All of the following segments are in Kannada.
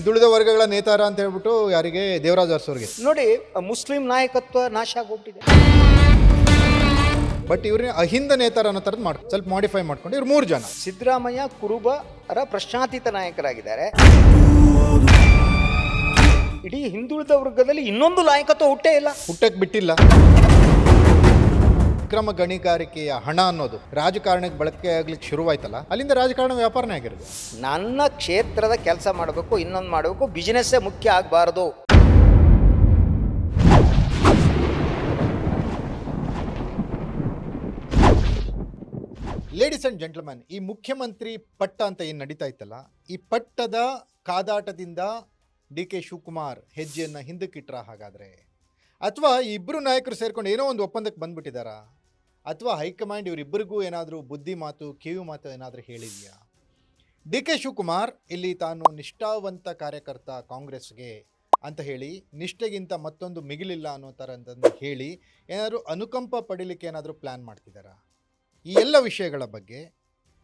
ಹಿಂದುಳಿದ ವರ್ಗಗಳ ನೇತಾರ ಅಂತ ಹೇಳ್ಬಿಟ್ಟು ಯಾರಿಗೆ ದೇವರಾಜ್ ಅರಸೋರ್ಗೆ ನೋಡಿ, ಮುಸ್ಲಿಂ ನಾಯಕತ್ವ ನಾಶ ಆಗೋಗ್ಬಿಟ್ಟಿದೆ. ಬಟ್ ಇವ್ರನ್ನ ಅಹಿಂದ ನೇತಾರ ಅನ್ನೋ ಥರದ್ದು ಮಾಡಿ ಸ್ವಲ್ಪ ಮಾಡಿಫೈ ಮಾಡ್ಕೊಂಡು ಇವ್ರು 3 ಜನ. ಸಿದ್ದರಾಮಯ್ಯ ಕುರುಬರ ಪ್ರಶ್ನಾತೀತ ನಾಯಕರಾಗಿದ್ದಾರೆ. ಇಡೀ ಹಿಂದುಳಿದ ವರ್ಗದಲ್ಲಿ ಇನ್ನೊಂದು ನಾಯಕತ್ವ ಹುಟ್ಟೇ ಇಲ್ಲ, ಹುಟ್ಟಕ್ಕೆ ಬಿಟ್ಟಿಲ್ಲ. ಅಕ್ರಮ ಗಣಿಗಾರಿಕೆಯ ಹಣ ಅನ್ನೋದು ರಾಜಕಾರಣಕ್ಕೆ ಬಳಕೆ ಆಗ್ಲಿಕ್ಕೆ ಶುರುವಾಯ್ತಲ್ಲ, ಅಲ್ಲಿಂದ ರಾಜಕಾರಣ ವ್ಯಾಪಾರನೇ ಆಗಿರೋದು. ನನ್ನ ಕ್ಷೇತ್ರದ ಕೆಲಸ ಮಾಡಬೇಕು, ಇನ್ನೊಂದು ಮಾಡಬೇಕು, ಬಿಸಿನೆಸ್ಸೇ ಮುಖ್ಯ ಆಗಬಾರ್ದು. ಲೇಡೀಸ್ ಅಂಡ್ ಜೆಂಟಲ್ಮನ್, ಈ ಮುಖ್ಯಮಂತ್ರಿ ಪಟ್ಟ ಅಂತ ಏನು ನಡೀತಾ ಇತ್ತಲ್ಲ, ಈ ಪಟ್ಟದ ಕಾದಾಟದಿಂದ ಡಿ ಕೆ ಶಿವಕುಮಾರ್ ಹೆಜ್ಜೆಯನ್ನು ಹಿಂದಕ್ಕಿಟ್ರ ಹಾಗಾದರೆ, ಅಥವಾ ಈ ಇಬ್ಬರು ನಾಯಕರು ಸೇರ್ಕೊಂಡು ಏನೋ ಒಂದು ಒಪ್ಪಂದಕ್ಕೆ ಬಂದ್ಬಿಟ್ಟಿದ್ದಾರಾ, ಅಥವಾ ಹೈಕಮಾಂಡ್ ಇವರಿಬ್ಬರಿಗೂ ಏನಾದರೂ ಬುದ್ಧಿ ಮಾತು ಕಿವಿ ಮಾತು ಏನಾದರೂ ಹೇಳಿದೆಯಾ? ಡಿ ಕೆ ಶಿವಕುಮಾರ್ ಇಲ್ಲಿ ತಾನು ನಿಷ್ಠಾವಂತ ಕಾರ್ಯಕರ್ತ ಕಾಂಗ್ರೆಸ್ಗೆ ಅಂತ ಹೇಳಿ, ನಿಷ್ಠೆಗಿಂತ ಮತ್ತೊಂದು ಮಿಗಿಲಿಲ್ಲ ಅನ್ನೋ ಥರ ಅಂತಂದು ಹೇಳಿ ಏನಾದರೂ ಅನುಕಂಪ ಪಡೀಲಿಕ್ಕೆ ಏನಾದರೂ ಪ್ಲ್ಯಾನ್ ಮಾಡ್ತಿದ್ದಾರಾ? ಈ ಎಲ್ಲ ವಿಷಯಗಳ ಬಗ್ಗೆ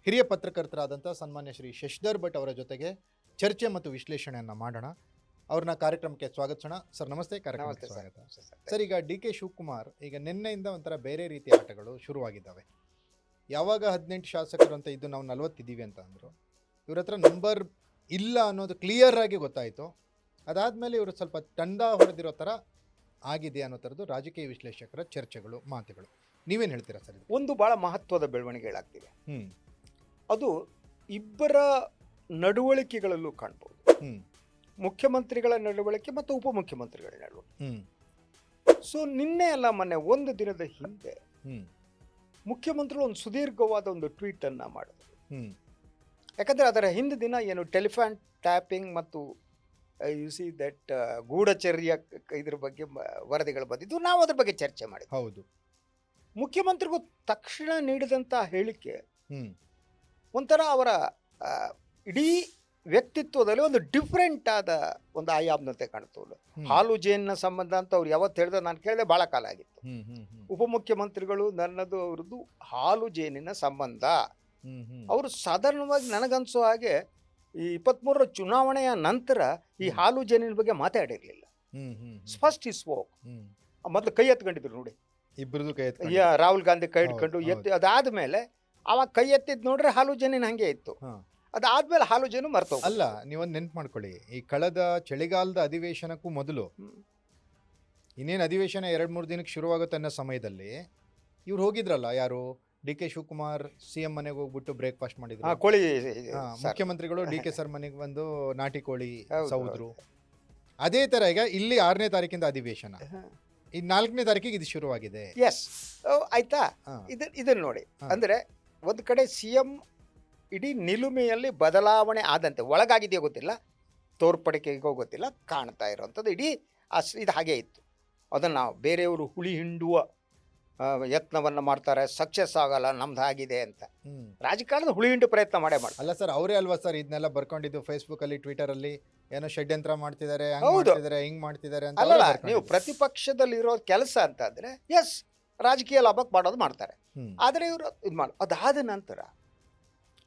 ಹಿರಿಯ ಪತ್ರಕರ್ತರಾದಂಥ ಸನ್ಮಾನ್ಯ ಶ್ರೀ ಶಶಿಧರ್ ಭಟ್ ಅವರ ಜೊತೆಗೆ ಚರ್ಚೆ ಮತ್ತು ವಿಶ್ಲೇಷಣೆಯನ್ನು ಮಾಡೋಣ. ಅವ್ರನ್ನ ಕಾರ್ಯಕ್ರಮಕ್ಕೆ ಸ್ವಾಗತಿಸೋಣ. ಸರ್ ನಮಸ್ತೆ, ಕಾರ್ಯಕ್ರಮಕ್ಕೆ ಸ್ವಾಗತ. ಸರ್, ಈಗ ಡಿ ಕೆ ಶಿವಕುಮಾರ್ ಈಗ ನಿನ್ನೆಯಿಂದ ಒಂಥರ ಬೇರೆ ರೀತಿಯ ಆಟಗಳು ಶುರುವಾಗಿದ್ದಾವೆ. ಯಾವಾಗ 18 ಶಾಸಕರು ಅಂತ ಇದ್ದು ನಾವು 40 ಇದ್ದೀವಿ ಅಂತ ಅಂದರು, ಇವ್ರ ಹತ್ರ ನಂಬರ್ ಇಲ್ಲ ಅನ್ನೋದು ಕ್ಲಿಯರ್ ಆಗಿ ಗೊತ್ತಾಯಿತು. ಅದಾದಮೇಲೆ ಇವರು ಸ್ವಲ್ಪ ತಂಡ ಹೊಡೆದಿರೋ ಥರ ಆಗಿದೆ ಅನ್ನೋ ಥರದ್ದು ರಾಜಕೀಯ ವಿಶ್ಲೇಷಕರ ಚರ್ಚೆಗಳು, ಮಾತುಗಳು. ನೀವೇನು ಹೇಳ್ತೀರಾ ಸರ್? ಒಂದು ಭಾಳ ಮಹತ್ವದ ಬೆಳವಣಿಗೆಗಳಾಗ್ತಿವೆ. ಅದು ಇಬ್ಬರ ನಡವಳಿಕೆಗಳಲ್ಲೂ ಕಾಣ್ಬೋದು. ಮುಖ್ಯಮಂತ್ರಿಗಳ ನಡವಳಿಕೆ ಮತ್ತು ಉಪಮುಖ್ಯಮಂತ್ರಿಗಳ ನಡವಳಿಕೆ. ಸೊ ನಿನ್ನೆ ಅಲ್ಲ, ಮೊನ್ನೆ ಒಂದು ದಿನದ ಹಿಂದೆ ಮುಖ್ಯಮಂತ್ರಿಗಳು ಒಂದು ಸುದೀರ್ಘವಾದ ಒಂದು ಟ್ವೀಟ್ ಅನ್ನ ಮಾಡಿದ್ರು. ಯಾಕಂದ್ರೆ ಅದರ ಹಿಂದೆ ದಿನ ಏನು ಟೆಲಿಫೋನ್ ಟ್ಯಾಪಿಂಗ್ ಮತ್ತು ಯು ಸಿ ದಟ್ ಗೂಢಚರ್ಯ ಇದ್ರ ಬಗ್ಗೆ ವರದಿಗಳು ಬಂದಿದ್ದು, ನಾವು ಅದ್ರ ಬಗ್ಗೆ ಚರ್ಚೆ ಮಾಡಿದ್ವಿ. ಹೌದು. ಮುಖ್ಯಮಂತ್ರಿಗೂ ತಕ್ಷಣ ನೀಡಿದಂಥ ಹೇಳಿಕೆ ಒಂಥರ ಅವರ ಇಡೀ ವ್ಯಕ್ತಿತ್ವದಲ್ಲಿ ಒಂದು ಡಿಫ್ರೆಂಟ್ ಆದ ಒಂದು ಆಯಾಮನತೆ ಕಾಣ್ತದೆ. ಹಾಲು ಜೇನಿನ ಸಂಬಂಧ ಅಂತ ಅವ್ರು ಯಾವತ್ತು ಹೇಳಿದ್ರೆ ನಾನು ಕೇಳಿದೆ, ಭಾಳ ಕಾಲ ಆಗಿತ್ತು. ಉಪಮುಖ್ಯಮಂತ್ರಿಗಳು ನನ್ನದು ಅವ್ರದ್ದು ಹಾಲು ಜೇನಿನ ಸಂಬಂಧ. ಅವರು ಸಾಧಾರಣವಾಗಿ ನನಗನ್ಸೋ ಹಾಗೆ ಈ 23ರ ಚುನಾವಣೆಯ ನಂತರ ಈ ಹಾಲು ಜೇನಿನ ಬಗ್ಗೆ ಮಾತಾಡಿರ್ಲಿಲ್ಲ. ಫಸ್ಟ್ ಈ ಸ್ಪೋಕ್. ಮೊದಲು ಕೈ ಎತ್ಕೊಂಡಿದ್ರು ನೋಡಿ, ಇಬ್ಬರದು ಕೈ ಎತ್ತಿ, ರಾಹುಲ್ ಗಾಂಧಿ ಕೈ ಇಟ್ಕೊಂಡು ಎತ್ತಿ, ಅದಾದ್ಮೇಲೆ ಅವಾಗ ಕೈ ಎತ್ತಿದ್ ನೋಡ್ರೆ ಹಾಲು ಜೇನಿನ ಹಂಗೆ ಇತ್ತು. ಅದಾದ್ಮೇಲೆ ಹಾಲು ಜೇನು ಮರ್ತೋ ಅಲ್ಲ. ನೀವೊಂದು ನೆನ್ಪು ಮಾಡ್ಕೊಳ್ಳಿ, ಈ ಕಳೆದ ಚಳಿಗಾಲದ ಅಧಿವೇಶನಕ್ಕೂ ಮೊದಲು, ಇನ್ನೇನು ಅಧಿವೇಶನ 2-3 ದಿನಕ್ಕೆ ಶುರುವಾಗುತ್ತೆ ಅನ್ನೋ ಸಮಯದಲ್ಲಿ ಇವ್ರು ಹೋಗಿದ್ರಲ್ಲ, ಯಾರು ಡಿ ಕೆ ಶಿವಕುಮಾರ್ CM ಮನೆಗೆ ಹೋಗ್ಬಿಟ್ಟು ಬ್ರೇಕ್ಫಾಸ್ಟ್ ಮಾಡಿದ್ರು. ಕೋಳಿ ಮುಖ್ಯಮಂತ್ರಿಗಳು ಡಿ ಕೆ ಸರ್ ಮನೆಗೆ ಬಂದು ನಾಟಿ ಕೋಳಿ ಸೌದ್ರು. ಅದೇ ತರ ಈಗ ಇಲ್ಲಿ 6ನೇ ತಾರೀಕಿಂದ ಅಧಿವೇಶನ, ಈ 4ನೇ ತಾರೀಕಿಗೆ ಇದು ಶುರುವಾಗಿದೆ. ಎಸ್, ಆಯ್ತಾ. ಇದನ್ನ ನೋಡಿ, ಅಂದ್ರೆ ಒಂದು ಕಡೆ CM ಇಡೀ ನಿಲುಮೆಯಲ್ಲಿ ಬದಲಾವಣೆ ಆದಂತೆ, ಒಳಗಾಗಿದೆಯೋ ಗೊತ್ತಿಲ್ಲ, ತೋರ್ಪಡಿಕೆಗೋ ಗೊತ್ತಿಲ್ಲ, ಕಾಣ್ತಾ ಇರೋವಂಥದ್ದು ಇಡೀ ಇದು ಹಾಗೆ ಇತ್ತು. ಅದನ್ನು ಬೇರೆಯವರು ಹುಳಿ ಹಿಂಡುವ ಯತ್ನವನ್ನು ಮಾಡ್ತಾರೆ, ಸಕ್ಸಸ್ ಆಗಲ್ಲ, ನಮ್ದು ಆಗಿದೆ ಅಂತ. ರಾಜಕಾರಣದ ಹುಳಿ ಹಿಂಡು ಪ್ರಯತ್ನ ಮಾಡೇ ಮಾಡ್ತಾರೆ. ಅಲ್ಲ ಸರ್, ಅವರೇ ಅಲ್ವಾ ಸರ್ ಇದನ್ನೆಲ್ಲ ಬರ್ಕೊಂಡಿದ್ದು ಫೇಸ್ಬುಕ್ ಅಲ್ಲಿ, ಟ್ವಿಟರ್ ಅಲ್ಲಿ, ಏನೋ ಷಡ್ಯಂತ್ರ ಮಾಡ್ತಿದ್ದಾರೆ, ಹಿಂಗ್ ಮಾಡ್ತಿದ್ದಾರೆ ಅಂತ. ಅಲ್ಲ, ನೀವು ಪ್ರತಿಪಕ್ಷದಲ್ಲಿ ಇರೋ ಕೆಲಸ ಅಂತ ಅಂದ್ರೆ ಎಸ್, ರಾಜಕೀಯ ಲಾಭಕ್ಕೆ ಮಾಡೋದು ಮಾಡ್ತಾರೆ. ಆದರೆ ಇವರು ಇದು ಮಾಡಿ, ಅದಾದ ನಂತರ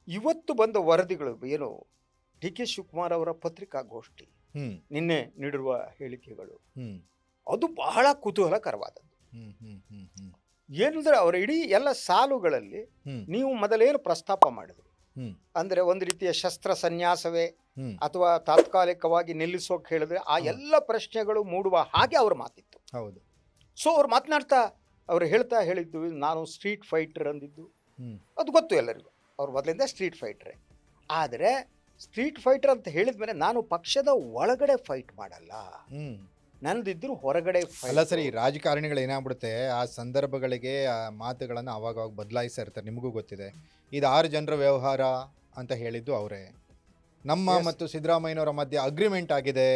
ಇವತ್ತು ಬಂದ ವರದಿಗಳು ಏನು, ಡಿ ಕೆ ಶಿವಕುಮಾರ್ ಅವರ ಪತ್ರಿಕಾಗೋಷ್ಠಿ, ನಿನ್ನೆ ನೀಡಿರುವ ಹೇಳಿಕೆಗಳು, ಅದು ಬಹಳ ಕುತೂಹಲಕರವಾದದ್ದು. ಏನಂದ್ರೆ ಅವರ ಇಡೀ ಎಲ್ಲ ಸಾಲುಗಳಲ್ಲಿ ನೀವು ಮೊದಲೇನು ಪ್ರಸ್ತಾಪ ಮಾಡಿದ್ರು ಅಂದ್ರೆ ಒಂದು ರೀತಿಯ ಶಸ್ತ್ರ ಸನ್ಯಾಸವೇ ಅಥವಾ ತಾತ್ಕಾಲಿಕವಾಗಿ ನಿಲ್ಲಿಸೋಕೆ ಹೇಳಿದ್ರೆ ಆ ಎಲ್ಲ ಪ್ರಶ್ನೆಗಳು ಮೂಡುವ ಹಾಗೆ ಅವ್ರ ಮಾತಿತ್ತು. ಹೌದು. ಸೊ ಅವ್ರು ಮಾತನಾಡ್ತಾ ಅವ್ರು ಹೇಳಿದ್ದು, ನಾನು ಸ್ಟ್ರೀಟ್ ಫೈಟರ್ ಅಂದಿದ್ದು ಅದು ಗೊತ್ತು ಎಲ್ಲರಿಗೂ, ಅವ್ರು ಮೊದಲಿಂದ ಸ್ಟ್ರೀಟ್ ಫೈಟ್ರೇ. ಆದರೆ ಸ್ಟ್ರೀಟ್ ಫೈಟರ್ ಅಂತ ಹೇಳಿದ್ಮೇಲೆ ನಾನು ಪಕ್ಷದ ಒಳಗಡೆ ಫೈಟ್ ಮಾಡಲ್ಲ, ನಂದಿದ್ರು ಹೊರಗಡೆ. ಅಲ್ಲ ಸರಿ, ರಾಜಕಾರಣಿಗಳು ಏನಾಗ್ಬಿಡುತ್ತೆ, ಆ ಸಂದರ್ಭಗಳಿಗೆ ಆ ಮಾತುಗಳನ್ನು ಅವಾಗ ಬದಲಾಯಿಸ್ತಾ ಇರ್ತಾರೆ. ನಿಮಗೂ ಗೊತ್ತಿದೆ, ಇದು 6 ಜನರ ವ್ಯವಹಾರ ಅಂತ ಹೇಳಿದ್ದು ಅವರೇ, ನಮ್ಮ ಮತ್ತು ಸಿದ್ದರಾಮಯ್ಯನವರ ಮಧ್ಯೆ ಅಗ್ರಿಮೆಂಟ್ ಆಗಿದೆ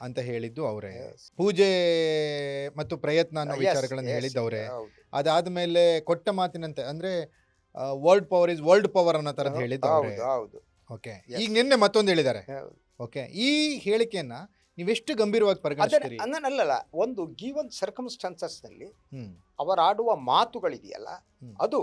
ಅಂತ ಹೇಳಿದ್ದು ಅವರೇ, ಪೂಜೆ ಮತ್ತು ಪ್ರಯತ್ನ ಅನ್ನೋ ವಿಚಾರಗಳನ್ನು ಹೇಳಿದ್ದು ಅವರೇ. ಅದಾದ್ಮೇಲೆ ಕೊಟ್ಟ ಮಾತಿನಂತೆ ಅಂದ್ರೆ world power is world power ಅನ್ನೋ ತರದ್ ಹೇಳಿದ್ದು ಅವರೇ. ಓಕೆ, ಈಗ ನಿನ್ನೆ ಮತ್ತೊಂದು ಹೇಳಿದ್ದಾರೆ. ಓಕೆ, ಈ ಹೇಳಿಕೆಯನ್ನ ನೀವೆಷ್ಟು ಗಂಭೀರವಾಗಿ ಪರಿಗಣಿಸ್ತೀರಿ? ಅಲ್ಲ, ಒಂದು ಗಿವನ್ ಸರ್ಕಮ್ಸ್ಟಾನ್ಸಸ್ ನಲ್ಲಿ ಅವರಾಡುವ ಮಾತುಗಳಿದೆಯಲ್ಲ, ಅದು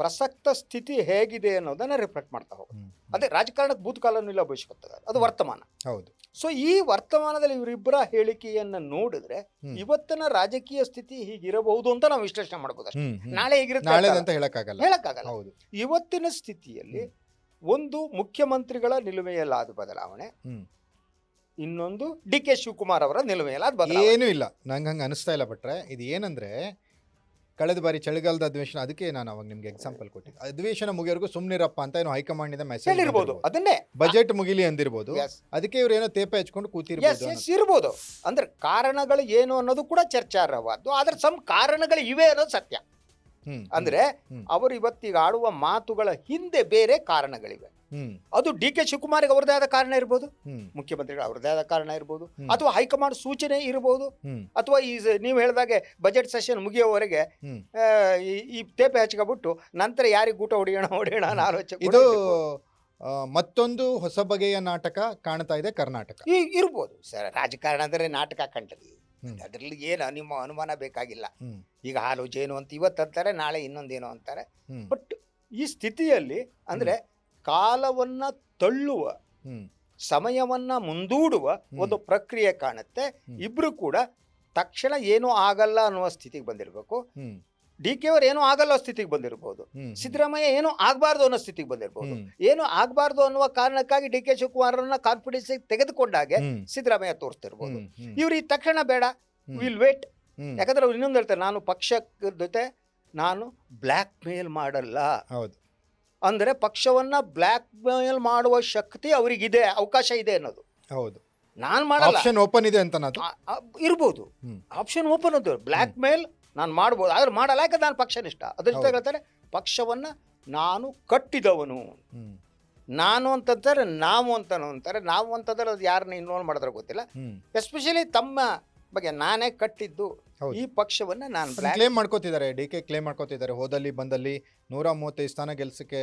ಪ್ರಸಕ್ತ ಸ್ಥಿತಿ ಹೇಗಿದೆ ಅನ್ನೋದನ್ನ ರಿಫ್ಲೆಕ್ಟ್ ಮಾಡ್ತಾ ಹೋಗುತ್ತೆ. ಅದೇ ರಾಜಕಾರಣಕ್ಕೆ ಭೂತಕಾಲನೂ ಇಲ್ಲ, ಭವಿಷ್ಯತ್ತು ಅದು ವರ್ತಮಾನ. ಹೌದು. ಸೊ ಈ ವರ್ತಮಾನದಲ್ಲಿ ಇವರಿಬ್ಬರ ಹೇಳಿಕೆಯನ್ನ ನೋಡಿದ್ರೆ ಇವತ್ತಿನ ರಾಜಕೀಯ ಸ್ಥಿತಿ ಹೀಗಿರಬಹುದು ಅಂತ ನಾವು ವಿಶ್ಲೇಷಣೆ ಮಾಡಬಹುದು ಅಷ್ಟೇ. ನಾಳೆ ಹೇಗಿರುತ್ತೆ ಅಂತ ಹೇಳಕ್ಕಾಗಲ್ಲ. ಹೌದು. ಇವತ್ತಿನ ಸ್ಥಿತಿಯಲ್ಲಿ ಒಂದು ಮುಖ್ಯಮಂತ್ರಿಗಳ ನಿಲುಮೆಯಲ್ಲಾದ ಬದಲಾವಣೆ, ಇನ್ನೊಂದು ಡಿ ಕೆ ಶಿವಕುಮಾರ್ ಅವರ ನಿಲುಮೆಯಲ್ಲಾದ ಬದಲಾವಣೆ. ಏನೂ ಇಲ್ಲ, ನಂಗೆ ಹಂಗೆ ಅನಿಸ್ತಾ ಇಲ್ಲ. ಭಟ್ರೆ ಇದು ಏನಂದ್ರೆ ಕಳೆದ ಬಾರಿ ಚಳಿಗಾಲದ ಅಧಿವೇಶನ, ಅದಕ್ಕೆ ನಾನು ಅವಾಗ ನಿಮ್ಗೆ ಎಕ್ಸಾಂಪಲ್ ಕೊಟ್ಟಿದ್ದೆ. ಅಧಿವೇಶನ ಮುಗಿಯೋರ್ಗು ಸುಮ್ನಿರಪ್ಪ ಅಂತ ಏನೋ ಹೈಕಮಾಂಡ್ ಇಂದ ಮೆಸೇಜ್ ಹೇಳಿರ್ಬೋದು, ಅದನ್ನೇ ಬಜೆಟ್ ಮುಗಿಲಿ ಅಂದಿರ್ಬೋದು. ಅದಕ್ಕೆ ಇವ್ರು ಏನೋ ತೇಪೆ ಹಚ್ಕೊಂಡು ಕೂತಿರ್ಬೋದು. ಇರ್ಬೋದು. ಅಂದ್ರೆ ಕಾರಣಗಳು ಏನು ಅನ್ನೋದು ಕೂಡ ಚರ್ಚಾರ್ಹವಾದ್ದು. ಆದ್ರೆ ಸಮ್ ಕಾರಣಗಳು ಇವೆ ಅನ್ನೋದು ಸತ್ಯ. ಅಂದ್ರೆ ಅವರು ಇವತ್ತಿಗೆ ಆಡುವ ಮಾತುಗಳ ಹಿಂದೆ ಬೇರೆ ಕಾರಣಗಳಿವೆ. ಅದು ಡಿ ಕೆ ಶಿವಕುಮಾರ್ಗೆ ಅವ್ರದೇ ಆದ ಕಾರಣ ಇರ್ಬೋದು, ಮುಖ್ಯಮಂತ್ರಿಗಳು ಅವ್ರದೇ ಆದ ಕಾರಣ ಇರ್ಬೋದು, ಅಥವಾ ಹೈಕಮಾಂಡ್ ಸೂಚನೆ ಇರ್ಬೋದು, ಅಥವಾ ಈ ನೀವು ಹೇಳಿದಾಗೆ ಬಜೆಟ್ ಸೆಷನ್ ಮುಗಿಯೋವರೆಗೆ ಈ ತೇಪೆ ಹಚ್ಕೊಬಿಟ್ಟು ನಂತರ ಯಾರಿಗೆ ಊಟ ಹೊಡೆಯೋಣ ಅನ್ನೋ ಆಲೋಚನೆ. ಇದು ಮತ್ತೊಂದು ಹೊಸ ಬಗೆಯ ನಾಟಕ ಕಾಣ್ತಾ ಇದೆ ಕರ್ನಾಟಕ. ಇರ್ಬೋದು ಸರ್. ರಾಜಕಾರಣ ಅಂದ್ರೆ ನಾಟಕ ಕಂಡರಿ, ಅದ್ರಲ್ಲಿ ಏನು ನಿಮ್ಮ ಅನುಮಾನ ಬೇಕಾಗಿಲ್ಲ. ಈಗ ಹಾಲು ಜೇನು ಅಂತ ಇವತ್ತು ಅಂತಾರೆ, ನಾಳೆ ಇನ್ನೊಂದೇನೋ ಅಂತಾರೆ. ಬಟ್ ಈ ಸ್ಥಿತಿಯಲ್ಲಿ ಅಂದ್ರೆ ಕಾಲವನ್ನ ತಳ್ಳುವ, ಸಮಯವನ್ನ ಮುಂದೂಡುವ ಒಂದು ಪ್ರಕ್ರಿಯೆ ಕಾಣುತ್ತೆ. ಇಬ್ರು ಕೂಡ ತಕ್ಷಣ ಏನೂ ಆಗಲ್ಲ ಅನ್ನುವ ಸ್ಥಿತಿಗೆ ಬಂದಿರಬೇಕು. ಡಿ ಕೆ ಅವರು ಏನೂ ಆಗಲ್ಲ ಸ್ಥಿತಿಗೆ ಬಂದಿರಬಹುದು, ಸಿದ್ದರಾಮಯ್ಯ ಏನೂ ಆಗಬಾರ್ದು ಅನ್ನೋ ಸ್ಥಿತಿಗೆ ಬಂದಿರಬಹುದು. ಏನೂ ಆಗಬಾರ್ದು ಅನ್ನುವ ಕಾರಣಕ್ಕಾಗಿ ಡಿ ಕೆ ಶಿವಕುಮಾರನ್ನ ಕಾನ್ಫಿಡೆನ್ಸ್ ತೆಗೆದುಕೊಂಡಾಗೆ ಸಿದ್ದರಾಮಯ್ಯ ತೋರಿಸ್ತಿರ್ಬೋದು. ಇವ್ರು ಈ ತಕ್ಷಣ ಬೇಡ, ವಿಲ್ ವೇಟ್. ಯಾಕಂದ್ರೆ ಅವ್ರು ಇನ್ನೊಂದು ಹೇಳ್ತಾರೆ, ನಾನು ಪಕ್ಷದ ಜೊತೆ ನಾನು ಬ್ಲ್ಯಾಕ್ ಮೇಲ್ ಮಾಡಲ್ಲ. ಹೌದು. ಅಂದ್ರೆ ಪಕ್ಷವನ್ನ ಬ್ಲ್ಯಾಕ್ ಮೇಲ್ ಮಾಡುವ ಶಕ್ತಿ ಅವರಿಗಿದೆ, ಅವಕಾಶ ಇದೆ ಅನ್ನೋದು. ಹೌದು. ನಾನು ಮಾಡಲ್ಲ, ಆಪ್ಷನ್ ಓಪನ್ ಇದೆ ಅಂತ ಇರ್ಬೋದು. ಆಪ್ಷನ್ ಓಪನ್ ಅದು, ಬ್ಲ್ಯಾಕ್ ಮೇಲ್ ನಾನು ಮಾಡ್ಬೋದು, ಆದ್ರೆ ಮಾಡಲ್ಲ. ಯಾಕಂದ್ರೆ ನಾನು ಪಕ್ಷನಿಷ್ಠ. ಅದ್ರ ಜೊತೆ ಹೇಳ್ತಾರೆ, ಪಕ್ಷವನ್ನ ನಾನು ಕಟ್ಟಿದವನು. ನಾನು ಅಂತಂತಾರೆ, ನಾವು ಅಂತಾರೆ. ನಾವು ಅಂತಂದ್ರೆ ಅದು ಯಾರನ್ನ ಇನ್ವಾಲ್ವ್ ಮಾಡಿದ್ರೆ ಗೊತ್ತಿಲ್ಲ. ಎಸ್ಪೆಷಲಿ ತಮ್ಮ ಬಗ್ಗೆ ನಾನೇ ಕಟ್ಟಿದ್ದು ಈ ಪಕ್ಷವನ್ನ ನಾನು ಕ್ಲೇಮ್ ಮಾಡ್ಕೋತಿದ್ದಾರೆ. ಡಿ ಕೆ ಕ್ಲೇಮ್ ಮಾಡ್ಕೋತಿದ್ದಾರೆ, ಹೋದಲ್ಲಿ ಬಂದಲ್ಲಿ 135 ಸ್ಥಾನ ಗೆಲ್ಸಕ್ಕೆ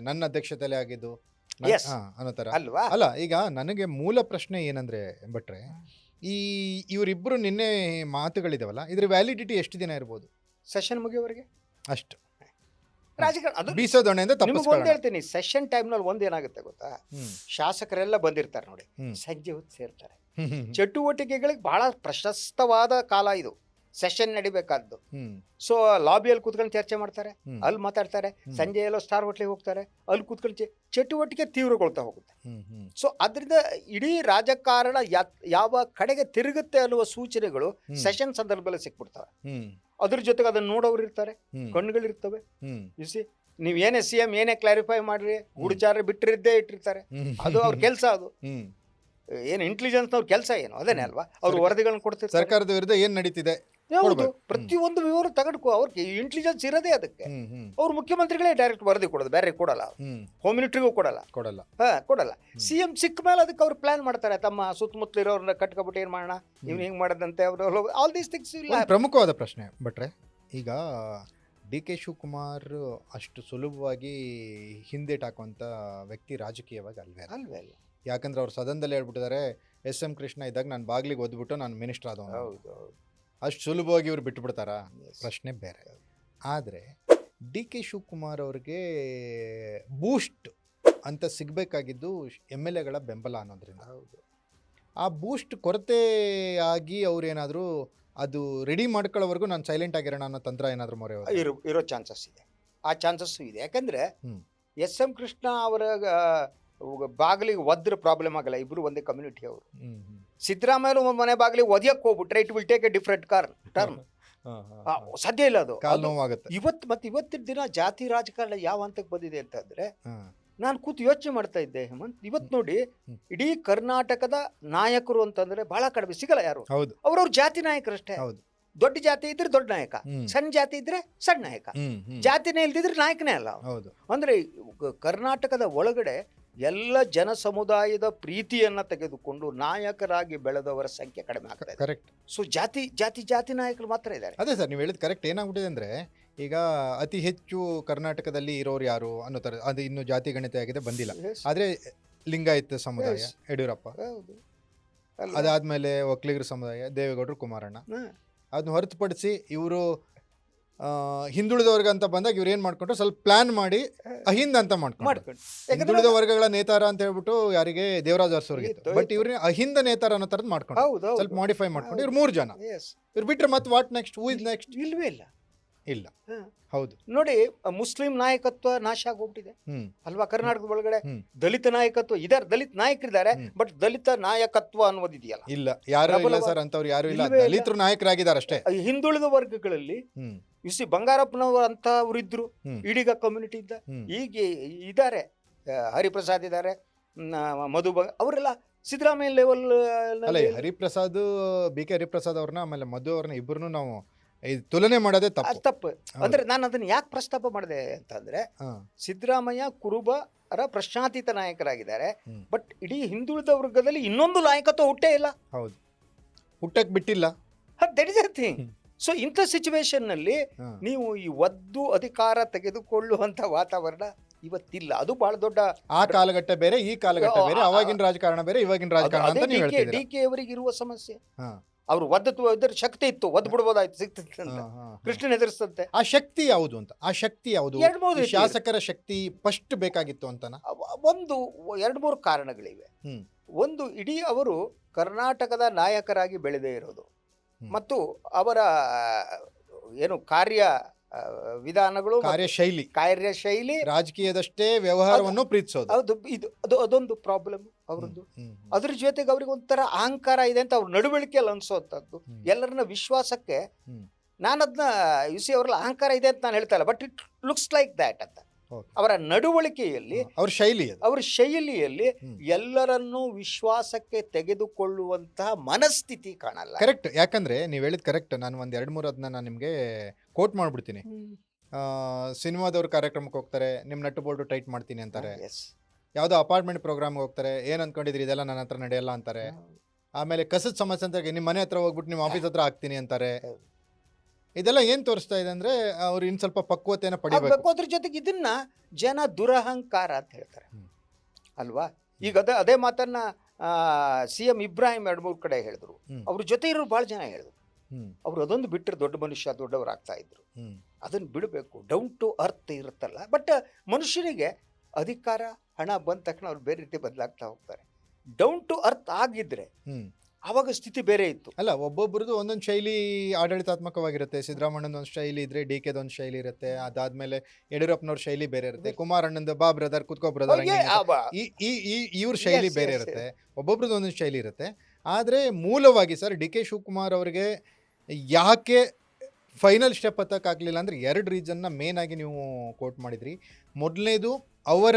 ನನ್ನ ಅಧ್ಯಕ್ಷತೆಯಲ್ಲಿ ಆಗಿದ್ದು ಅನ್ನೋ ತರ ಅಲ್ವಾ. ಅಲ್ಲ, ಈಗ ನನಗೆ ಮೂಲ ಪ್ರಶ್ನೆ ಏನಂದ್ರೆ ಭಟ್ರೆ, ಈ ಇವರಿಬ್ರು ನಿನ್ನೆ ಮಾತುಗಳಿದಾವಲ್ಲ, ಇದ್ರ ವ್ಯಾಲಿಡಿಟಿ ಎಷ್ಟು ದಿನ ಇರ್ಬೋದು? ಸೆಷನ್ ಮುಗಿಯೋವರೆಗೆ ಅಷ್ಟು. ರಾಜಕಾರಣ ಬೀಸೋದೊಣೆಯಿಂದ ತಪ್ಪಿಸ್ಕೊಂಡು ಹೇಳ್ತೀನಿ. ಸೆಷನ್ ಟೈಮ್ನಲ್ಲಿ ಒಂದೇನಾಗುತ್ತೆ ಗೊತ್ತಾ, ಶಾಸಕರೆಲ್ಲ ಬಂದಿರ್ತಾರೆ ನೋಡಿ, ಸಂಜೆ ಹೊತ್ತು ಸೇರ್ತಾರೆ. ಚಟುವಟಿಕೆಗಳಿಗೆ ಬಹಳ ಪ್ರಶಸ್ತವಾದ ಕಾಲ ಇದು, ಸೆಷನ್ ನಡಿಬೇಕಾದ್ದು. ಸೊ ಲಾಬಿಯಲ್ಲಿ ಕೂತ್ಕೊಂಡು ಚರ್ಚೆ ಮಾಡ್ತಾರೆ, ಅಲ್ಲಿ ಮಾತಾಡ್ತಾರೆ. ಸಂಜೆ ಎಲ್ಲೋ ಸ್ಟಾರ್ ಹೋಟ್ಲಿಗೆ ಹೋಗ್ತಾರೆ, ಅಲ್ಲಿ ಕೂತ್ಕೊಂಡು ಚಟುವಟಿಕೆ ತೀವ್ರಗೊಳ್ತಾ ಹೋಗುತ್ತೆ. ಸೊ ಅದರಿಂದ ಇಡೀ ರಾಜಕಾರಣ ಯಾವ ಕಡೆಗೆ ತಿರುಗುತ್ತೆ ಅನ್ನುವ ಸೂಚನೆಗಳು ಸೆಷನ್ ಸಂದರ್ಭದಲ್ಲಿ ಸಿಕ್ಬಿಡ್ತವೆ. ಅದ್ರ ಜೊತೆಗೆ ಅದನ್ನ ನೋಡೋರು ಇರ್ತಾರೆ, ಕಣ್ಣುಗಳಿರ್ತವೆ. ಇಸಿ ನೀವ್ ಏನೇ CM ಏನೇ ಕ್ಲಾರಿಫೈ ಮಾಡ್ರಿ, ಗೂಢಚಾರ ಬಿಟ್ಟಿರಿದ್ದೇ ಇಟ್ಟಿರ್ತಾರೆ. ಅದು ಅವ್ರ ಕೆಲಸ. ಅದು ಏನು ಇಂಟೆಲಿಜೆನ್ಸ್ ಅವ್ರ ಕೆಲಸ ಏನು, ಅದೇನೇ ಅಲ್ವಾ. ಅವ್ರು ವರದಿಗಳನ್ನ ಕೊಡ್ತಿರ್ತಾರೆ. ಸರ್ಕಾರದ ವಿರುದ್ಧ ಏನ್ ನಡೀತಿದೆ ಯಾವುದು ಪ್ರತಿಯೊಂದು ವಿವರ ತಗೊಂಡ್ಕೊ. ಅವ್ರಿಗೆ ಇಂಟೆಲಿಜೆನ್ಸ್ ಇರೋದೇ ಅದಕ್ಕೆ. ಅವ್ರು ಮುಖ್ಯಮಂತ್ರಿಗಳೇ ಡೈರೆಕ್ಟ್ ವರದಿ ಕೊಡೋದು, ಬೇರೆ ಕೊಡಲ್ಲ. ಹೋಮ್ ಮಿನಿಸ್ಟ್ರಿಗೂ ಕೊಡಲ್ಲ. CM ಸಿಕ್ಕ ಮೇಲೆ ಅದಕ್ಕೆ ಅವ್ರು ಪ್ಲಾನ್ ಮಾಡ್ತಾರೆ. ತಮ್ಮ ಸುತ್ತಮುತ್ತಲು ಇರೋರನ್ನ ಕಟ್ಕೊಬಿಟ್ಟು ಏನ್ ಮಾಡೋಣ, ಇವ್ನು ಹಿಂಗ್ ಮಾಡದಂತೆ, ಆಲ್ ದೀಸ್ ಥಿಂಗ್ಸ್. ಪ್ರಮುಖವಾದ ಪ್ರಶ್ನೆ ಭಟ್ರೆ, ಈಗ ಡಿ ಕೆ ಶಿವಕುಮಾರ್ ಅಷ್ಟು ಸುಲಭವಾಗಿ ಹಿಂದೇಟ್ ಹಾಕುವಂತ ವ್ಯಕ್ತಿ ರಾಜಕೀಯವಾಗಿ ಅಲ್ವೇ ಅಲ್ಲ. ಯಾಕಂದ್ರೆ ಅವ್ರು ಸದನದಲ್ಲಿ ಹೇಳ್ಬಿಟ್ಟಿದ್ದಾರೆ, SM ಕೃಷ್ಣ ಇದ್ದಾಗ ನಾನು ಬಾಗ್ಲಿಗೆ ಓದ್ಬಿಟ್ಟು ನಾನು ಮಿನಿಸ್ಟರ್ ಆದವನು. ಅಷ್ಟು ಸುಲಭವಾಗಿ ಇವ್ರು ಬಿಟ್ಟುಬಿಡ್ತಾರ? ಪ್ರಶ್ನೆ ಬೇರೆ. ಆದರೆ ಡಿ ಕೆ ಶಿವಕುಮಾರ್ ಅವ್ರಿಗೆ ಬೂಸ್ಟ್ ಅಂತ ಸಿಗಬೇಕಾಗಿದ್ದು MLAಗಳ ಬೆಂಬಲ ಅನ್ನೋದ್ರಿಂದ. ಆ ಬೂಸ್ಟ್ ಕೊರತೆ ಆಗಿ ಅವ್ರೇನಾದರೂ ಅದು ರೆಡಿ ಮಾಡ್ಕೊಳ್ಳೋವರೆಗೂ ನಾನು ಸೈಲೆಂಟ್ ಆಗಿರೋಣ ಅನ್ನೋ ತಂತ್ರ ಏನಾದರೂ ಮೊರೆ ಇರೋ ಚಾನ್ಸಸ್ ಇದೆ. ಆ ಚಾನ್ಸಸ್ಸು ಇದೆ. ಯಾಕಂದ್ರೆ SM ಕೃಷ್ಣ ಅವರ ಬಾಗಿಲಿಗೆ ಒದ್ರ ಪ್ರಾಬ್ಲಮ್ ಆಗಲ್ಲ. ಇಬ್ರು ಒಂದೇ ಕಮ್ಯುನಿಟಿ ಅವರು. ಸಿದ್ದರಾಮಯ್ಯ ಮನೆ ಬಾಗಿಲಿಗೆ ಒದ್ಯಕ್ಕೆ ಹೋಗ್ಬಿಟ್ರೆ it will take A different turn. ಸಾಧ್ಯ ಇಲ್ಲ. ಅದು ಇವತ್ತಿನ ದಿನ ಜಾತಿ ರಾಜಕಾರಣ ಯಾವ ಹಂತಕ್ಕೆ ಬಂದಿದೆ ಅಂತಂದ್ರೆ, ನಾನು ಕೂತು ಯೋಚನೆ ಮಾಡ್ತಾ ಇದ್ದೆ ಹೇಮಂತ್. ಇವತ್ತು ನೋಡಿ, ಇಡೀ ಕರ್ನಾಟಕದ ನಾಯಕರು ಅಂತಂದ್ರೆ ಬಹಳ ಕಡಿಮೆ, ಸಿಗಲ್ಲ ಯಾರು. ಅವ್ರವ್ರ ಜಾತಿ ನಾಯಕರಷ್ಟೇ. ದೊಡ್ಡ ಜಾತಿ ಇದ್ರೆ ದೊಡ್ಡ ನಾಯಕ, ಸಣ್ಣ ಜಾತಿ ಇದ್ರೆ ಸಣ್ಣ ನಾಯಕ. ಜಾತಿನೇ ಇಲ್ದಿದ್ರೆ ನಾಯಕನೇ ಅಲ್ಲ. ಅಂದ್ರೆ ಕರ್ನಾಟಕದ ಒಳಗಡೆ ಎಲ್ಲ ಜನ ಸಮುದಾಯದ ಪ್ರೀತಿಯನ್ನ ತೆಗೆದುಕೊಂಡು ನಾಯಕರಾಗಿ ಬೆಳೆದವರ ಸಂಖ್ಯೆ ಕಡಿಮೆ ಆಗ್ತಾ ಇದೆ. ಸೊ ಜಾತಿ ನಾಯಕರು ಮಾತ್ರ ಇದ್ದಾರೆ. ಅದೇ ಸರ್, ನೀವು ಹೇಳಿದ ಕರೆಕ್ಟ್. ಏನಾಗ್ಬಿಟ್ಟಿದೆ ಅಂದ್ರೆ, ಈಗ ಅತಿ ಹೆಚ್ಚು ಕರ್ನಾಟಕದಲ್ಲಿ ಇರೋರು ಯಾರು ಅನ್ನೋ ತರ ಅದು ಇನ್ನು ಜಾತಿ ಗಣತಿ ಆಗಿದೆ, ಬಂದಿಲ್ಲ. ಆದ್ರೆ ಲಿಂಗಾಯತ ಸಮುದಾಯ ಯಡಿಯೂರಪ್ಪ, ಅದಾದ್ಮೇಲೆ ಒಕ್ಕಲಿಗರ ಸಮುದಾಯ ದೇವೇಗೌಡರು, ಕುಮಾರಣ್ಣ. ಅದನ್ನ ಹೊರತುಪಡಿಸಿ ಇವರು ಹಿಂದುಳಿದ ವರ್ಗ ಅಂತ ಬಂದಾಗ ಇವ್ರು ಏನ್ ಮಾಡ್ಕೊಂಡ್ರು, ಸ್ವಲ್ಪ ಪ್ಲಾನ್ ಮಾಡಿ ಅಹಿಂದ ಅಂತ ಮಾಡ್ಕೊಂಡು ಮಾಡ್ಕೊಂಡು ಯಾಕಂದ್ರೆ ಹಿಂದುಳಿದ ವರ್ಗಗಳ ನೇತಾರ ಅಂತ ಹೇಳ್ಬಿಟ್ಟು ಯಾರಿಗೆ ದೇವರಾಜ್ ಅರಸವ್ರಿಗೆ ಇತ್ತು. ಬಟ್ ಇವ್ರನ್ನ ಅಹಿಂದ ನೇತಾರ ಅನ್ನೋ ತರದ್ ಮಾಡ್ಕೊಂಡು ಹೌದು ಸ್ವಲ್ಪ ಮಾಡಿಫೈ ಮಾಡ್ಕೊಂಡು ಇವ್ರು 3 ಜನ ಎಸ್ ಇವ್ರು ಬಿಟ್ರೆ ಮತ್ತೆ what next, who is next? ಇಲ್ವೇ ಇಲ್ಲ. ಇಲ್ಲ. ಹೌದು. ನೋಡಿ, ಮುಸ್ಲಿಂ ನಾಯಕತ್ವ ನಾಶ ಆಗೋಗ್ಬಿಟ್ಟಿದೆ ಹ್ಮ್ ಅಲ್ವಾ? ಕರ್ನಾಟಕದ ಒಳಗಡೆ ಹ್ಮ್. ದಲಿತ ನಾಯಕತ್ವ ಇದಾರೆ, ದಲಿತ ನಾಯಕರಿದ್ದಾರೆ, ಬಟ್ ದಲಿತ ನಾಯಕತ್ವ ಅನ್ನೋದಿದೆಯಲ್ಲ, ಇಲ್ಲ, ಯಾರು ಇಲ್ಲ ಪ್ರಬಲವಾದ- ಸರ್ ಅಂತವ್ರು ಯಾರು ಇಲ್ಲ. ಇಲ್ವೇ ಇಲ್ಲ. ದಲಿತರು ನಾಯಕರಾಗಿದ್ದಾರೆ ಅಷ್ಟೇ. ಹಿಂದುಳಿದ ವರ್ಗಗಳಲ್ಲಿ ಹ್ಮ್ ಇಸಿ ಬಂಗಾರಪ್ಪನವರು ಅಂತವ್ರು ಇದ್ರು, ಹ್ಮ್. ಈಡಿಗ ಕಮ್ಯುನಿಟಿ ಇದ್ದ, ಹ್ಮ್. ಈಗ ಇದ್ದಾರೆ, ಹರಿಪ್ರಸಾದ್ ಇದ್ದಾರೆ, ಮಧು ಅವರೆಲ್ಲ ಸಿದ್ದರಾಮಯ್ಯ ಲೆವೆಲ್. ಅಲ್ಲ, ಈ ಹರಿಪ್ರಸಾದ್, ಬಿ ಕೆ ಹರಿಪ್ರಸಾದ್ ಅವ್ರನ್ನ ಆಮೇಲೆ ಮಧು ಅವ್ರನ್ನ ಇಬ್ಬರನ್ನು ನಾವು ಇದು ತುಲನೆ ಮಾಡೋದೇ ತಪ್ಪು. ತಪ್ಪು. ಅಂದ್ರೆ ನಾನು ಅದನ್ನ ಯಾಕೆ ಪ್ರಸ್ತಾಪ ಮಾಡಿದೆ ಅಂತಂದ್ರೆ, ಹಾ. ಸಿದ್ದರಾಮಯ್ಯ ಕುರುಬರ ಪ್ರಶ್ನಾತೀತ ನಾಯಕರಾಗಿದ್ದಾರೆ, ಹ್ಮ್. ಬಟ್ ಇಡೀ ಹಿಂದುಳಿದ ವರ್ಗದಲ್ಲಿ ಇನ್ನೊಂದು ನಾಯಕತ್ವ ಹುಟ್ಟೇ ಇಲ್ಲ. ಹೌದು, ಹುಟ್ಟಕ್ ಬಿಟ್ಟಿಲ್ಲ. That is a thing. So ಇಂಥ ಸಿಚುವೇಶನ್ ನಲ್ಲಿ ಹಾ. ನೀವು ಈ ಒದ್ದು ಅಧಿಕಾರ ತೆಗೆದುಕೊಳ್ಳುವಂತ ವಾತಾವರಣ ಇವತ್ತಿಲ್ಲ. ಅದು ಬಹಳ ದೊಡ್ಡ ಆ ಕಾಲಘಟ್ಟ ಬೇರೆ, ಈ ಕಾಲಘಟ್ಟ ಬೇರೆ, ಅವಾಗಿನ ರಾಜಕಾರಣ ಬೇರೆ, ಇವಾಗಿನ ರಾಜಕಾರಣ ಅಂತ ನೀವು ಹೇಳ್ತಿದ್ದೀರಾ. ಡಿ ಕೆ ಅವರಿಗೆ ಇರುವ ಸಮಸ್ಯೆ. ಹಾ. ಅವ್ರು ಒದ್ದರ ಶಕ್ತಿ ಇತ್ತು, ಒದ್ದು ಬಿಡ್ಬೋದಾಯ್ತು, ಸಿಕ್ತಿತ್ತು ಅಂತ. ಹಾ, ಹಾ, ಹಾ. ಕೃಷ್ಣನ್ ಎದುರಿಸ್ತಂತೆ. ಆ ಶಕ್ತಿ ಯಾವುದು ಅಂತ, ಆ ಶಕ್ತಿ ಯಾವುದು? ಎರಡ್ಮೂರು ಈ ರೀತಿ ಶಾಸಕರ ಶಕ್ತಿ ಫಸ್ಟ್ ಬೇಕಾಗಿತ್ತು ಅಂತನಾ? ಒಂದು 2-3 ಕಾರಣಗಳಿವೆ. ಹ್ಮ್. ಒಂದು, ಇಡೀ ಅವರು ಕರ್ನಾಟಕದ ನಾಯಕರಾಗಿ ಬೆಳೆದೇ ಇರೋದು, ಹ್ಮ್. ಮತ್ತು ಅವರ ಏನು ಕಾರ್ಯ ವಿಧಾನಗಳು, ಕಾರ್ಯಶೈಲಿ, ಕಾರ್ಯಶೈಲಿ, ರಾಜಕೀಯದಷ್ಟೇ ವ್ಯವಹಾರವನ್ನು ಪ್ರೀತಿಸೋದು. ಹೌದು, ಅದೊಂದು ಪ್ರಾಬ್ಲಮ್ ಅವರದ್ದು. ಹ್ಮ್. ಅದ್ರ ಜೊತೆಗೆ ಅವ್ರಿಗೆ ಒಂಥರ ಅಹಂಕಾರ ಇದೆ ಅಂತ ಅವ್ರ ನಡವಳಿಕೆಯಲ್ಲಿ ಅನ್ಸೋಂಥದ್ದು, ಹ್ಮ್. ಎಲ್ಲರನ್ನ ವಿಶ್ವಾಸಕ್ಕೆ. ಹ್ಮ್. ನಾನು ಅದನ್ನ ಯುಸಿ ಅವರೆಲ್ಲ ಅಹಂಕಾರ ಇದೆ ಅಂತ ನಾನು ಹೇಳ್ತಾ ಇಲ್ಲ, but it looks like that ಅಂತ. Okay. ಅವರ ನಡವಳಿಕೆಯಲ್ಲಿ, ಅವ್ರ ಶೈಲಿ ಅದು. ಅವರ ಶೈಲಿಯಲ್ಲಿ ಹ್ಮ್. ಎಲ್ಲರನ್ನೂ ವಿಶ್ವಾಸಕ್ಕೆ ತೆಗೆದುಕೊಳ್ಳುವಂತಹ ಮನಸ್ಥಿತಿ ಕಾಣಲ್ಲ. ಕರೆಕ್ಟ್. ಯಾಕಂದ್ರೆ ನೀವು ಹೇಳಿದ್ ಕರೆಕ್ಟ್. ನಾನು ಒಂದ್ 2-3 ಅದನ್ನ ನಾನು ನಿಮ್ಗೆ ಕೋಟ್ ಮಾಡ್ಬಿಡ್ತೀನಿ. ಸಿನಿಮಾದವ್ರ ಕಾರ್ಯಕ್ರಮಕ್ಕೆ ಹೋಗ್ತಾರೆ, ನಿಮ್ ನಟ್ಟು ಬೋಲ್ಡು ಟೈಟ್ ಮಾಡ್ತೀನಿ ಅಂತಾರೆ. Yes. ಯಾವ್ದೋ ಅಪಾರ್ಟ್ಮೆಂಟ್ ಪ್ರೋಗ್ರಾಮ್ಗೆ ಹೋಗ್ತಾರೆ, ಏನ್ ಅನ್ಕೊಂಡಿದ್ರಿ ಇದೆಲ್ಲ ನನ್ನ ಹತ್ರ ನಡೆಯಲ್ಲ ಅಂತಾರೆ. ಆಮೇಲೆ ಕಸದ ಸಮಸ್ಯೆ ಅಂತ ನಿಮ್ಮ ಮನೆ ಹತ್ರ ಹೋಗ್ಬಿಟ್ಟು ನಿಮ್ಮ ಆಫೀಸ್ ಹತ್ರ ಹಾಕ್ತೀನಿ ಅಂತಾರೆ. ಹೌದು. ಇದೆಲ್ಲ ಏನ್ ತೋರಿಸ್ತಾ ಇದೆ ಅಂದ್ರೆ ಅವ್ರು ಇನ್ ಸ್ವಲ್ಪ ಪಕ್ವತೆನ ಪಡಿಬೇಕು. ಆಗ್ಬೇಕು. ಅದ್ರ ಜೊತೆಗೆ ಇದನ್ನ ಜನ ದುರಹಂಕಾರ ಅಂತ ಹೇಳ್ತಾರೆ, ಹ್ಮ್. ಅಲ್ವಾ? ಈಗ ಅದೇ ಮಾತನ್ನ CM ಇಬ್ರಾಹಿಂ 2-3 ಕಡೆ ಹೇಳಿದ್ರು. ಹ್ಮ್. ಅವ್ರ ಜೊತೆ ಇರೋರು ಬಹಳ ಜನ ಹೇಳಿದ್ರು, ಹ್ಮ್. ಅವ್ರು ಅದೊಂದು ಬಿಟ್ಟರೆ ದೊಡ್ಡ ಮನುಷ್ಯ, ದೊಡ್ಡವರು ಆಗ್ತಾ ಇದ್ರು. ಹ್ಮ್. ಅದನ್ನ ಬಿಡಬೇಕು. ಡೌನ್ ಟು ಅರ್ತ್ ಇರುತ್ತಲ್ಲ. ಬಟ್ ಮನುಷ್ಯನಿಗೆ ಅಧಿಕಾರ, ಹಣ ಬಂದ ತಕ್ಷಣ ಅವ್ರು ಬೇರೆ ರೀತಿ ಬದಲಾಗ್ತಾ ಹೋಗ್ತಾರೆ. ಡೌನ್ ಟು ಅರ್ತ್ ಆಗಿದ್ರೆ ಹ್ಮ್. ಆವಾಗ ಸ್ಥಿತಿ ಬೇರೆ ಇತ್ತು. ಅಲ್ಲ, ಒಬ್ಬೊಬ್ರದ್ದು ಒಂದೊಂದು ಶೈಲಿ ಆಡಳಿತಾತ್ಮಕವಾಗಿರುತ್ತೆ. ಸಿದ್ದರಾಮಣ್ಣನ ಒಂದು ಶೈಲಿ ಇದ್ರೆ, ಡಿ ಕೆ ಒಂದು ಶೈಲಿ ಇರುತ್ತೆ. ಅದಾದ್ಮೇಲೆ ಯಡಿಯೂರಪ್ಪನವ್ರ ಶೈಲಿ ಬೇರೆ ಇರುತ್ತೆ. ಕುಮಾರಣ್ಣಂದು ಬಾ ಬ್ರದರ್ ಕುತ್ಕೋ ಬ್ರದರ್, ಇವ್ರ ಶೈಲಿ ಬೇರೆ ಇರುತ್ತೆ. ಒಬ್ಬೊಬ್ರದ್ದು ಒಂದೊಂದು ಶೈಲಿ ಇರುತ್ತೆ. ಆದ್ರೆ ಮೂಲವಾಗಿ ಸರ್, ಡಿ ಕೆ ಶಿವಕುಮಾರ್ ಅವರಿಗೆ ಯಾಕೆ ಫೈನಲ್ ಸ್ಟೆಪ್ ಹತ್ತಕ್ಕಾಗಲಿಲ್ಲ ಅಂದ್ರೆ 2 ರೀಸನ್ನ ಮೇನ್ ಆಗಿ ನೀವು ಕೋಟ್ ಮಾಡಿದ್ರಿ. ಮೊದಲನೇದು ಅವರ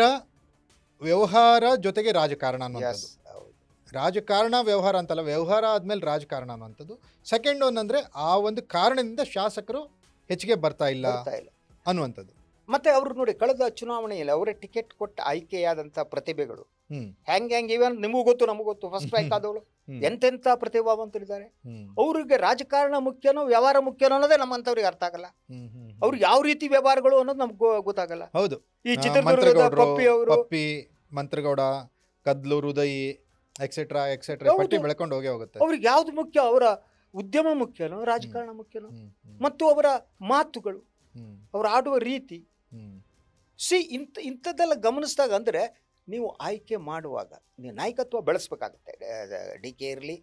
ವ್ಯವಹಾರ ಜೊತೆಗೆ ರಾಜಕಾರಣ ಅನ್ನೋದು. ರಾಜಕಾರಣ ವ್ಯವಹಾರ ಅಂತಲ್ಲ, ವ್ಯವಹಾರ ಆದ್ಮೇಲೆ ರಾಜಕಾರಣ ಅನ್ನುವಂಥದ್ದು. ಸೆಕೆಂಡ್ ಒನ್ ಅಂದ್ರೆ ಆ ಒಂದು ಕಾರಣದಿಂದ ಶಾಸಕರು ಹೆಚ್ಚಿಗೆ ಬರ್ತಾ ಇಲ್ಲ ಅನ್ನುವಂಥದ್ದು. ಮತ್ತೆ ಅವ್ರು ನೋಡಿ, ಕಳೆದ ಚುನಾವಣೆಯಲ್ಲಿ ಅವರೇ ಟಿಕೆಟ್ ಕೊಟ್ಟು ಆಯ್ಕೆಯಾದಂತ ಪ್ರತಿಭೆಗಳು ಹೆಂಗೆ ಇವನ್ ನಿಮಗೂ ಗೊತ್ತು, ನಮಗೂ ಗೊತ್ತು, ಫಸ್ಟ್ ರೈಕ್ ಆದವಳು ಎಂತೆಂತ ಪ್ರತಿಭಾವಂತರಿದ್ದಾರೆ. ಅವ್ರಿಗೆ ರಾಜಕಾರಣ ಮುಖ್ಯನೋ ವ್ಯವಹಾರ ಮುಖ್ಯನೋ ಅನ್ನೋದೇ ನಮ್ಮಂತವ್ರಿಗೆ ಅರ್ಥ ಆಗಲ್ಲ. ಅವ್ರು ಯಾವ ರೀತಿ ವ್ಯವಹಾರಗಳು ಅನ್ನೋದು ನಮ್ಗೆ ಗೊತ್ತಾಗಲ್ಲ. ಹೌದು, ಈ ಚಿತ್ರದುರ್ಗದ ಪಪ್ಪಿ ಅವರು, ಪಪ್ಪಿ, ಮಂತ್ರಗೌಡ, ಕದ್ಲೂರು, ಉದಯಿ ಎಕ್ಸೆಟ್ರಾ ಎಕ್ಸೆಟ್ರಾ ಪಟ್ಟಿ ಬೆಳ್ಕೊಂಡು ಹೋಗುತ್ತೆ. ಅವ್ರಿಗೆ ಯಾವ್ದು ಮುಖ್ಯ? ಅವರ ಉದ್ಯಮ ಮುಖ್ಯನೋ ರಾಜಕಾರಣ ಮುಖ್ಯನೋ? ಮತ್ತು ಅವರ ಮಾತುಗಳು, ಅವ್ರು ಆಡುವ ರೀತಿ, ಇಂಥದ್ದೆಲ್ಲ ಗಮನಿಸಿದಾಗ ಅಂದ್ರೆ ನೀವು ಆಯ್ಕೆ ಮಾಡುವಾಗ ನೀವು ನಾಯಕತ್ವ ಬೆಳೆಸ್ಬೇಕಾಗತ್ತೆ. ಡಿ ಕೆ ಇರಲಿ,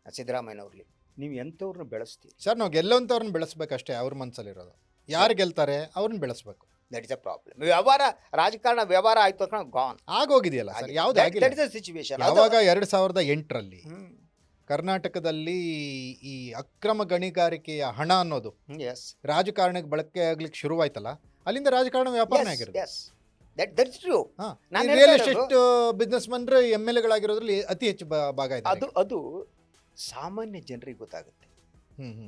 ಸಿದ್ದರಾಮಯ್ಯನವ್ರಲಿ, ನೀವು ಎಂಥವ್ರನ್ನ ಬೆಳೆಸ್ತೀವಿ ಸರ್. ನಾವು ಗೆಲ್ಲೋಂಥವ್ರನ್ನ ಬೆಳೆಸ್ಬೇಕಷ್ಟೇ. ಅವ್ರ ಮನಸ್ಸಲ್ಲಿರೋದು ಯಾರು ಗೆಲ್ತಾರೆ ಅವ್ರನ್ನ ಬೆಳೆಸ್ಬೇಕು. That is a problem. ವ್ಯವಹಾರ, ರಾಜಕಾರಣ ವ್ಯವಹಾರ ಆಯ್ತು ಅಂತ ಗಾನ್ ಆಗೋಗಿದೆಯಲ್ಲ ಸರ್. ಯಾವ್ದು ಆಗಿಲ್ಲ. ಸಿಚುವೇಶನ್ ಯಾವಾಗ 2008ರಲ್ಲಿ ಕರ್ನಾಟಕದಲ್ಲಿ ಈ ಅಕ್ರಮ ಗಣಿಗಾರಿಕೆಯ ಹಣ ಅನ್ನೋದು ರಾಜಕಾರಣಕ್ಕೆ ಬಳಕೆ ಆಗ್ಲಿಕ್ಕೆ ಶುರುವಾಯ್ತಲ್ಲ, ಅಲ್ಲಿಂದ ರಾಜಕಾರಣ ವ್ಯಾಪಾರನೇ ಆಗಿರೋದು. ರಿಯಲ್ ಎಸ್ಟೇಟ್ ಬಿಸ್ನೆಸ್ ಮನ್ರೆ MLA-ಗಳಾಗಿರೋದ್ರಲ್ಲಿ ಅತಿ ಹೆಚ್ಚು ಭಾಗ ಇದೆ. ಅದು ಸಾಮಾನ್ಯ ಜನರಿಗೆ ಗೊತ್ತಾಗುತ್ತೆ.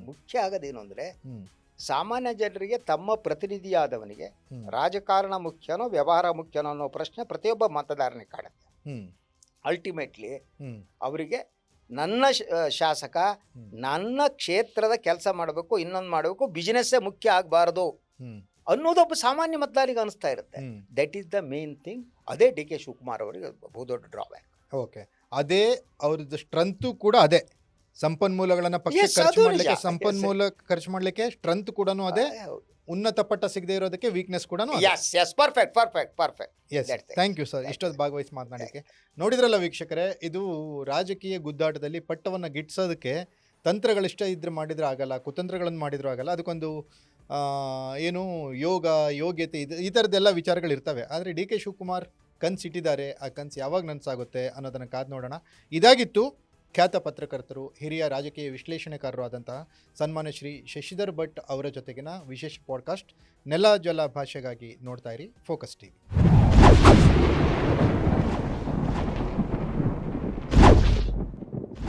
ಮುಖ್ಯ ಆಗೋದೇನು ಅಂದ್ರೆ, ಸಾಮಾನ್ಯ ಜನರಿಗೆ ತಮ್ಮ ಪ್ರತಿನಿಧಿಯಾದವನಿಗೆ ರಾಜಕಾರಣ ಮುಖ್ಯನೋ ವ್ಯವಹಾರ ಮುಖ್ಯನೋ ಅನ್ನೋ ಪ್ರಶ್ನೆ ಪ್ರತಿಯೊಬ್ಬ ಮತದಾರನಿಗೆ ಕಾಡುತ್ತೆ. ಅಲ್ಟಿಮೇಟ್ಲಿ ಅವರಿಗೆ ನನ್ನ ಶಾಸಕ ನನ್ನ ಕ್ಷೇತ್ರದ ಕೆಲಸ ಮಾಡಬೇಕು, ಇನ್ನೊಂದು ಮಾಡಬೇಕು, ಬಿಸಿನೆಸ್ಸೇ ಮುಖ್ಯ ಆಗಬಾರದು ಅನ್ನೋದೊಬ್ಬ ಸಾಮಾನ್ಯ ಮತದಾರಿಗೆ ಅನಿಸ್ತಾ ಇರುತ್ತೆ. That is the main thing. ಅದೇ ಡಿ ಕೆ ಶಿವಕುಮಾರ್ ಅವರಿಗೆ ಬಹುದೊಡ್ಡ ಡ್ರಾಬ್ಯಾಕ್. ಓಕೆ, ಅದೇ ಅವ್ರದ್ದು ಸ್ಟ್ರೆಂತು ಕೂಡ ಅದೇ. ಸಂಪನ್ಮೂಲಗಳನ್ನ ಪಕ್ಷಕ್ಕೆ Yes, ಖರ್ಚು ಅದು ಮಾಡ್ಲಿಕ್ಕೆ, ನಿಜ. ಸಂಪನ್ಮೂಲ ಖರ್ಚು ಮಾಡ್ಲಿಕ್ಕೆ ಸ್ಟ್ರೆಂತ್ ಕೂಡ ಅದೇ, ಉನ್ನತ ಪಟ್ಟ ಸಿಗದೆ ಇರೋದಕ್ಕೆ ವೀಕ್ನೆಸ್ ಕೂಡ yes yes perfect perfect perfect. Yes. Thank you sir ಇಷ್ಟೊತ್ತು ಭಾಗವಹಿಸಿ ಮಾತನಾಡಲಿಕ್ಕೆ. ನೋಡಿದ್ರಲ್ಲ ವೀಕ್ಷಕರೇ, ಇದು ರಾಜಕೀಯ ಗುದ್ದಾಟದಲ್ಲಿ ಪಟ್ಟವನ್ನು ಗಿಟ್ಟಿಸೋದಕ್ಕೆ ತಂತ್ರಗಳಿಷ್ಟ ಇದ್ರೆ ಮಾಡಿದ್ರೆ ಆಗಲ್ಲ, ಕುತಂತ್ರಗಳನ್ನು ಮಾಡಿದ್ರು ಆಗಲ್ಲ. ಅದಕ್ಕೊಂದು ಏನು ಯೋಗ್ಯತೆ ಈ ಥರದ್ದೆಲ್ಲ ವಿಚಾರಗಳಿರ್ತವೆ. ಆದರೆ ಡಿ ಕೆ ಶಿವಕುಮಾರ್ ಕನಸಿಟ್ಟಿದ್ದಾರೆ, ಆ ಕನಸು ಯಾವಾಗ ನನಸಾಗುತ್ತೆ ಅನ್ನೋದನ್ನು ಕಾದು ನೋಡೋಣ. ಇದಾಗಿತ್ತು ಖ್ಯಾತ ಪತ್ರಕರ್ತರು, ಹಿರಿಯ ರಾಜಕೀಯ ವಿಶ್ಲೇಷಣೆಕಾರರು ಆದಂತಹ ಸನ್ಮಾನ್ಯ ಶ್ರೀ ಶಶಿಧರ್ ಭಟ್ ಅವರ ಜೊತೆಗಿನ ವಿಶೇಷ ಪಾಡ್ಕಾಸ್ಟ್. ನೆಲ ಜಲ ಭಾಷೆಗಾಗಿ ನೋಡ್ತಾ ಇರಿ ಫೋಕಸ್ ಟಿವಿ.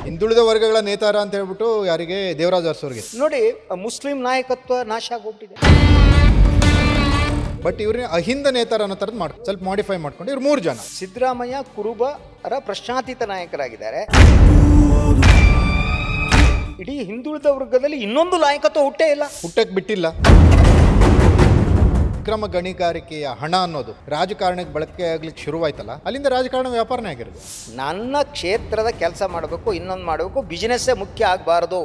ಹಿಂದುಳಿದ ವರ್ಗಗಳ ನೇತಾರ ಅಂತ ಹೇಳ್ಬಿಟ್ಟು ಯಾರಿಗೆ, ದೇವರಾಜ್ ಅರಸು ನೋಡಿ, ಮುಸ್ಲಿಂ ನಾಯಕತ್ವ ನಾಶ ಆಗೋಗ್ಬಿಟ್ಟಿದೆ. ಬಟ್ ಇವ್ರನ್ನ ಅಹಿಂದ ನೇತಾರ ಅನ್ನೋ ಥರದ್ದು ಸ್ವಲ್ಪ ಮಾಡಿಫೈ ಮಾಡ್ಕೊಂಡು ಇವ್ರು 3 ಜನ. ಸಿದ್ದರಾಮಯ್ಯ ಕುರುಬರ ಪ್ರಶ್ನಾತೀತ ನಾಯಕರಾಗಿದ್ದಾರೆ. ಇಡೀ ಹಿಂದುಳಿದ ವರ್ಗದಲ್ಲಿ ಇನ್ನೊಂದು ನಾಯಕತ್ವ ಹುಟ್ಟೇ ಇಲ್ಲ, ಹುಟ್ಟಕ್ಕೆ ಬಿಟ್ಟಿಲ್ಲ. ಅಕ್ರಮ ಗಣಿಗಾರಿಕೆಯ ಹಣ ಅನ್ನೋದು ರಾಜಕಾರಣಕ್ಕೆ ಬಳಕೆ ಆಗ್ಲಿಕ್ಕೆ ಶುರುವಾಯ್ತಲ್ಲ, ಅಲ್ಲಿಂದ ರಾಜಕಾರಣ ವ್ಯಾಪಾರನೇ ಆಗಿರೋದು. ನನ್ನ ಕ್ಷೇತ್ರದ ಕೆಲಸ ಮಾಡಬೇಕು, ಇನ್ನೊಂದು ಮಾಡಬೇಕು, ಬಿಸಿನೆಸ್ಸೇ ಮುಖ್ಯ ಆಗಬಾರ್ದು.